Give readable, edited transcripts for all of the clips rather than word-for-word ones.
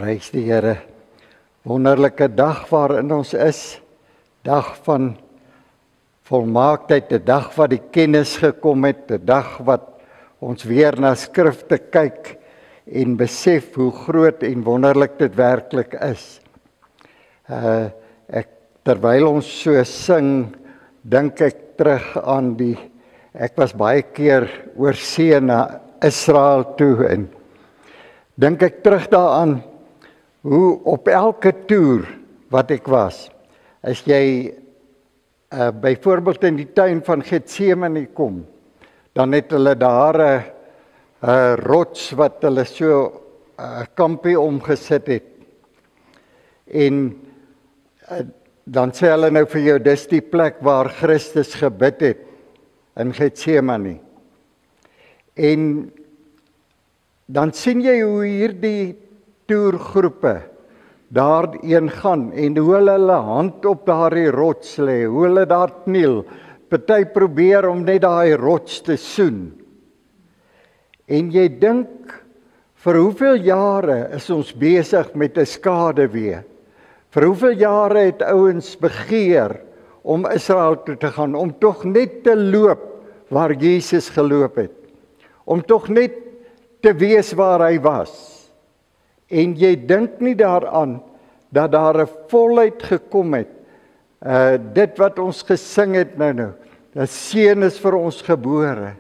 Prys die Here. Wonderlike dag waarin ons is. Dag van volmaaktheid, 'n dag wat die kennis gekom het, 'n dag wat ons weer na skrifte kyk en besef hoe groot en wonderlik dit werklik is. Terwyl ons so sing, dink ek terug aan ek was baie keer oor see na Israel toe en dink ek terug daaraan hoe op elke toer wat ek was, as jy byvoorbeeld in die tuin van Getsemane kom, dan het hulle daar 'n rots wat hulle so 'n kampie omgesit het. En dan sê hulle nou vir jou, dis die plek waar Christus gebid het in Getsemane. En dan sien jy hoe hierdie toergroepe daarheen gaan en hoe hulle hand op daardie rots lê, hoe hulle daar kniel, party probeer om net daai rots te soen. En jy dink, vir hoeveel jare is ons besig met 'n skaduwee? Vir hoeveel jare het ouens begeer om Israel toe te gaan, om tog net te loop waar Jesus geloop het, om tog net te wees waar hy was. En jy dink nie daaraan dat daar 'n volheid gekom het. Dit wat ons gesing het nou, 'n seun is vir ons gebore.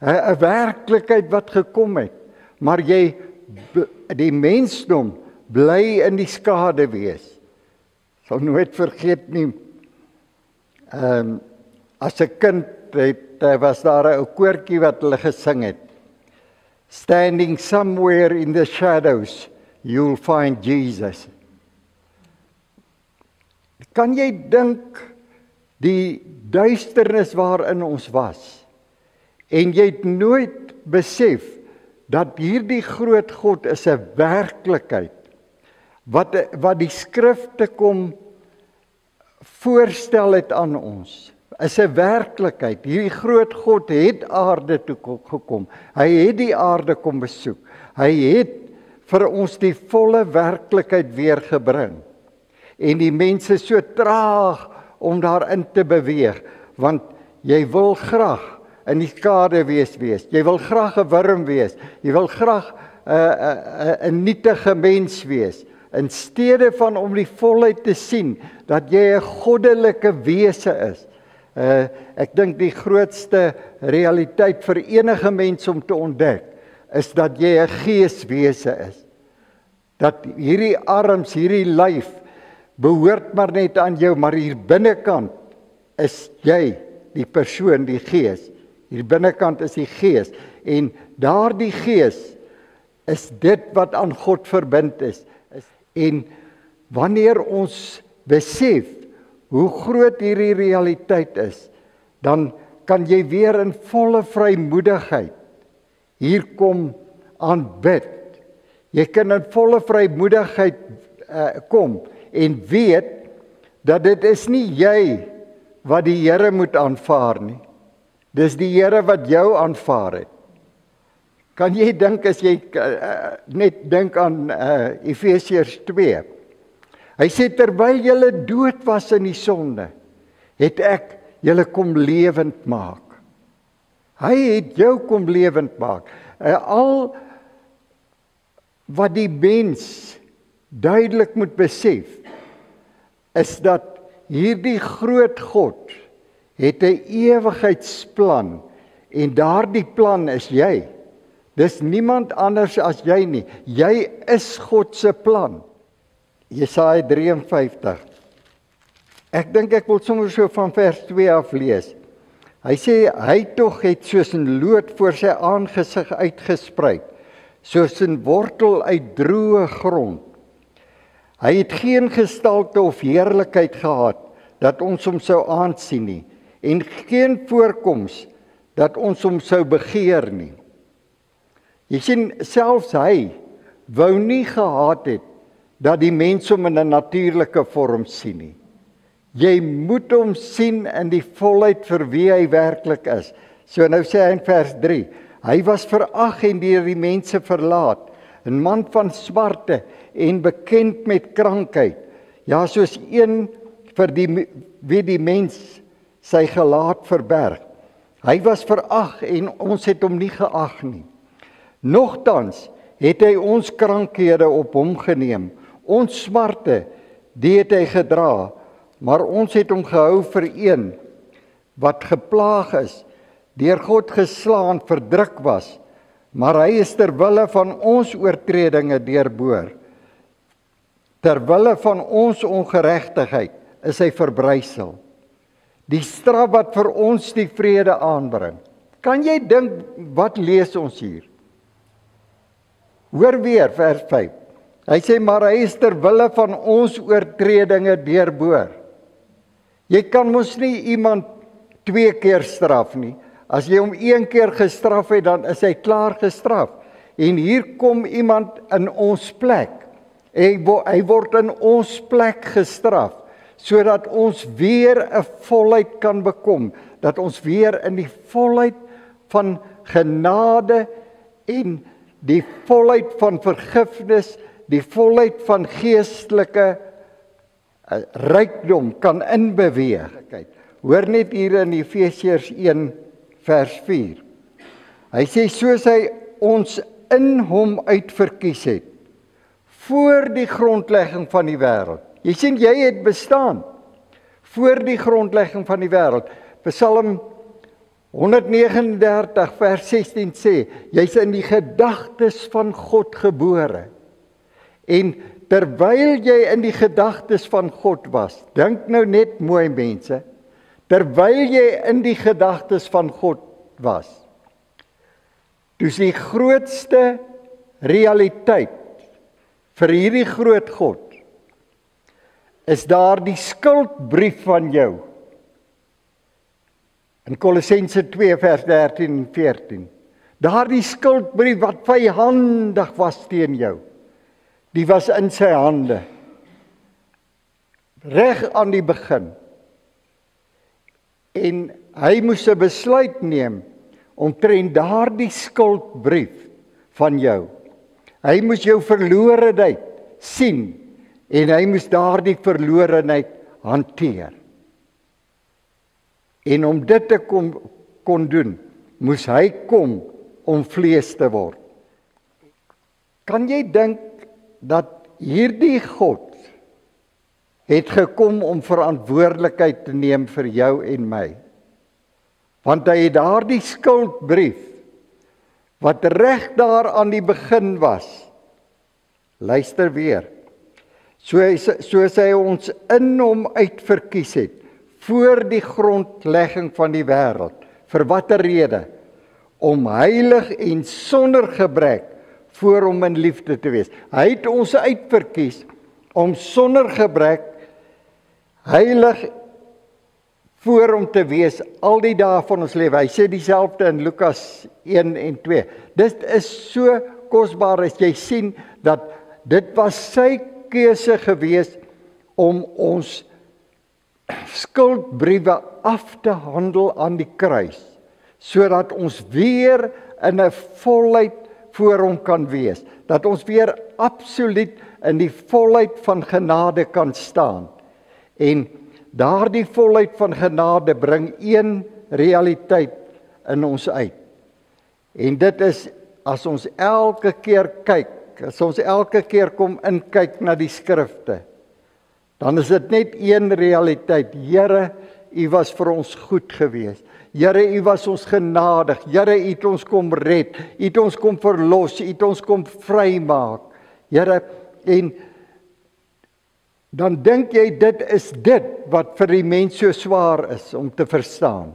'n Werklikheid wat gekom het. Maar die mensdom bly in die skade wees. Sal nooit vergeet nie. As 'n kind was daar 'n ou koortjie wat hulle gesing het. Standing somewhere in the shadows, you'll find Jesus. Kan jy dink die duisternis waarin ons was, en jy het nooit besef dat hierdie groot God is 'n werklikheid, wat die skrifte kom voorstel het aan ons, is 'n werklikheid. Hierdie groot God het aarde toe gekom. Hy het die aarde kom besoek. Hy het vir ons die volle werklikheid weer gebring. En die mense so traag om daarin te beweeg, want jy wil graag in die skade wees. Jy wil graag 'n wurm wees. Jy wil graag 'n nietige mens wees. In steede van om die volheid te sien dat jy 'n goddelike wese is. Ek dink die grootste realiteit vir enige mens om te ontdek, is dat jy 'n geeswese is. Dat hierdie arms, hierdie lyf, behoort maar net aan jou, maar hier binnekant is jy die persoon, die gees. Hier binnekant is die gees. En daardie gees is dit wat aan God verbind is. En wanneer ons besef hoe groot hierdie realiteit is, dan kan jy weer in volle vrymoedigheid hier kom aanbid. Jy kan in volle vrymoedigheid kom en weet dat dit is nie jy wat die Here moet aanvaar nie. Dis die Here wat jou aanvaar het. Kan jy dink as jy net dink aan Efesiërs 2. Hy sê, terwyl julle dood was in die sonde, het ek julle kom lewend maak. Hy het jou kom lewend maak. Al wat die mens duidelik moet besef, is dat hierdie groot God het 'n ewigheidsplan, en daardie plan is jy. Dis niemand anders as jy nie. Jy is God se plan. Jesaja 53. Ek dink ek wil sommer so van vers 2 af lees. Hy sê, hy tog het soos 'n loot voor sy aangesig uitgesprei, soos 'n wortel uit droë grond. Hy het geen gestalte of heerlikheid gehad, dat ons hom sou aansien nie, en geen voorkoms, dat ons hom sou begeer nie. Jy sien, selfs hy wou nie gehad het, dat die mens hom in 'n natuurlike vorm sien nie. Jy moet hom sien in die volheid vir wie hy werklik is. So nou sê hy in vers 3, hy was verag en deur die mense verlaat, 'n man van smarte en bekend met krankheid. Ja, soos een vir wie die mens sy gelaat verberg. Hy was verag en ons het hom nie geag nie. Nogtans het hy ons krankhede op hom geneem. Ons smarte, die het hy gedra, maar ons het hom gehou vir een wat geplaag is, deur God geslaan, verdruk was, maar hy is ter wille van ons oortredinge deurboor. Ter wille van ons ongeregtigheid is hy verbrysel. Die straf wat vir ons die vrede aanbring. Kan jy dink, wat lees ons hier? Hoor weer vers 5. Hy sê, maar hy is ter wille van ons oortredinge deurboor. Jy kan mos nie iemand 2 keer straf nie. As jy hom 1 keer gestraf het, dan is hy klaar gestraf. En hier kom iemand in ons plek. Hy word in ons plek gestraf, sodat ons weer 'n volheid kan bekom, dat ons weer in die volheid van genade en die volheid van vergifnis, die volheid van geestelike rykdom kan inbeweeg. Hoor net hier in Efesiërs 1 vers 4. Hy sê, soos hy ons in hom uitverkies het, voor die grondlegging van die wêreld. Jy sien, jy het bestaan voor die grondlegging van die wêreld. Psalm 139 vers 16 sê, jy's in die gedagtes van God gebore. En terwyl jy in die gedagtes van God was, dink nou net mooi mense, terwyl jy in die gedagtes van God was, dis die grootste realiteit vir hierdie groot God, is daar die skuldbrief van jou. In Kolossense 2 vers 13 en 14. Daar die skuldbrief wat vyhandig was teen jou. Die was in sy hande. Reg aan die begin. En hy moes 'n besluit neem omtrent daardie skuldbrief van jou. Hy moes jou verlorenheid sien en hy moes daardie verlorenheid hanteer. En om dit te kon doen, moes hy kom om vlees te word. Kan jy dink dat hierdie God het gekom om verantwoordelikheid te neem vir jou en my? Want hy het daardie skuldbrief wat reg daar aan die begin was. Luister weer. Soos hy ons in hom uitverkies het, voor die grondlegging van die wêreld. Vir watter rede? Om heilig en sonder gebrek voor hom in liefde te wees. Hy het ons uitverkies om sonder gebrek heilig voor hom te wees al die dae van ons lewe. Hy sê dieselfde in Lukas 1 en 2. Dit is so kosbaar as jy sien dat dit was sy keuse gewees om ons skuldbriewe af te handel aan die kruis, sodat ons weer in 'n volheid voor hom kan wees, dat ons weer absoluut in die volheid van genade kan staan. En daardie volheid van genade bring een realiteit in ons uit. En dit is, as ons elke keer kyk, as ons elke keer kom inkyk na die skrifte, dan is dit net een realiteit. Here, U was vir ons goed gewees. Here, U was ons genadig. Here, U het ons kom red. U het ons kom verlos. U het ons kom vrymaak. Here, en dan dink jy dit is dit wat vir die mens so swaar is om te verstaan.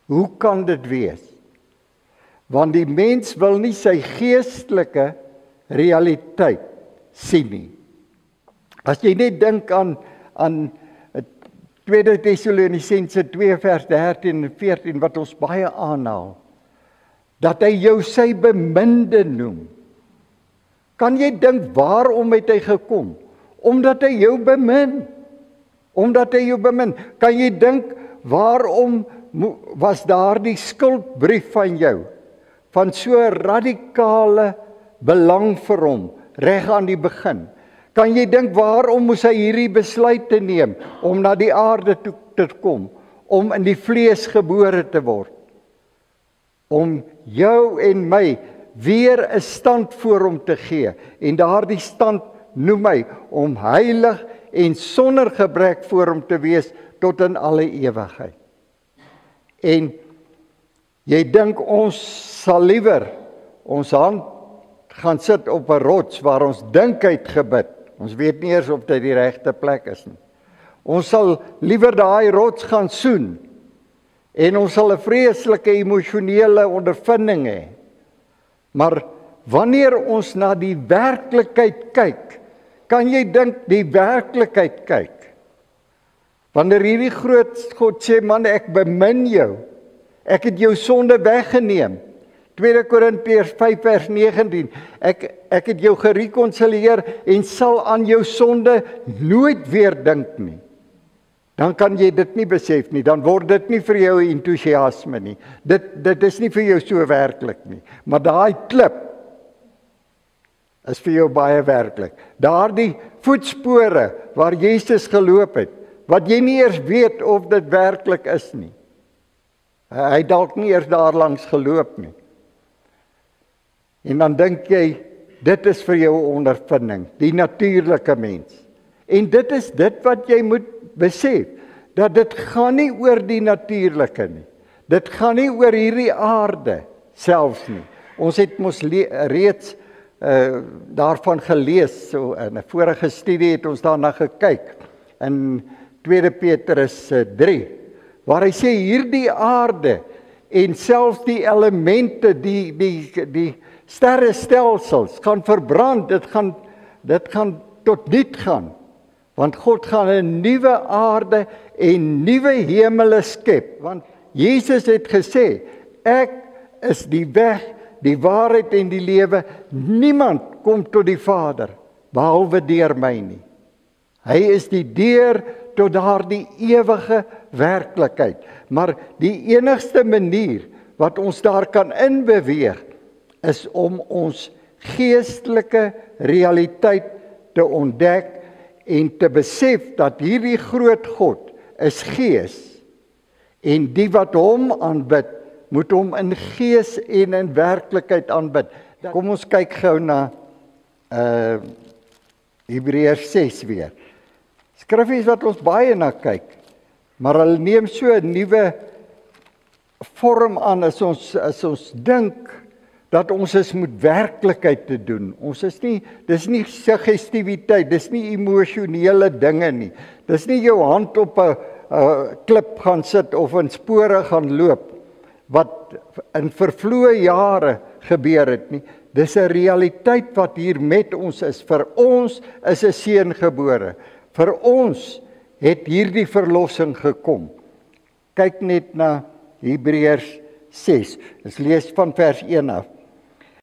Hoe kan dit wees? Want die mens wil nie sy geestelike realiteit sien nie. As jy net dink aan 2 Tessalonisense 2 vers 13 en 14 wat ons baie aanhaal, dat hy jou sy beminde noem. Kan jy dink waarom het hy gekom? Omdat hy jou bemin. Omdat hy jou bemin. Kan jy dink waarom was daar die skuldbrief van jou? Van so 'n radikale belang vir hom reg aan die begin. Kan jy dink waarom moes hy hierdie besluit te neem om na die aarde toe te kom, om in die vlees gebore te word? Om jou en my weer 'n stand voor hom te gee, en daardie stand noem hy om heilig en sonder gebrek voor hom te wees tot in alle ewigheid. En jy dink ons sal liewer ons hand gaan sit op 'n rots waar ons dink hy het gebid. Ons weet nie eers of dit die regte plek is nie. Ons sal liewer daai rots gaan soen, en ons sal 'n vreeslike emosionele ondervinding hê. Maar wanneer ons na die werklikheid kyk, kan jy dink die werklikheid kyk. Wanneer hierdie groot God sê, man, ek bemin jou. Ek het jou sonde weggeneem. 2 Korintiërs 5 vers 19. Ek het jou gerekonsilieer en sal aan jou sonde nooit weer dink nie. Dan kan jy dit nie besef nie, dan word dit nie vir jou entoesiasme nie. Dit is nie vir jou so werklik nie. Maar daai klip is vir jou baie werklik. Daardie voetspore waar Jesus geloop het, wat jy nie eers weet of dit werklik is nie. Hy dalk nie eers daarlangs geloop nie. En dan dink jy, dit is vir jou ondervinding, die natuurlike mens. En dit is dit wat jy moet besef, dat dit gaan nie oor die natuurlike nie. Dit gaan nie oor hierdie aarde selfs nie. Ons het mos reeds daarvan gelees, so in 'n vorige studie het ons daarna gekyk, in 2 Petrus 3, waar hy sê hierdie aarde en selfs die elemente, die sterrestelsels gaan verbrand, dit gaan tot niet gaan, want God gaan 'n nuwe aarde en nuwe hemele skep, want Jesus het gesê, ek is die weg, die waarheid en die lewe, niemand kom tot die Vader, behalwe deur my nie. Hy is die deur tot daardie ewige werklikheid, maar die enigste manier wat ons daar kan inbeweeg, is om ons geestelike realiteit te ontdek en te besef dat hierdie groot God is gees, en die wat hom aanbid, moet hom in gees en in werklikheid aanbid. Kom ons kyk gou na Hebreërs 6 weer. Skrifgies wat ons baie na kyk, maar hulle neem so 'n nuwe vorm aan as ons dink dat ons is met werklikheid te doen. Ons is nie, dis nie suggestiwiteit, dis nie emosionele dinge nie. Dis nie jou hand op 'n klip gaan sit of in spore gaan loop, wat in vervloë jare gebeur het nie. Dis 'n realiteit wat hier met ons is. Vir ons is 'n seun gebore. Vir ons het hierdie verlossing gekom. Kyk net na Hebreërs 6. Ons lees van vers 1 af.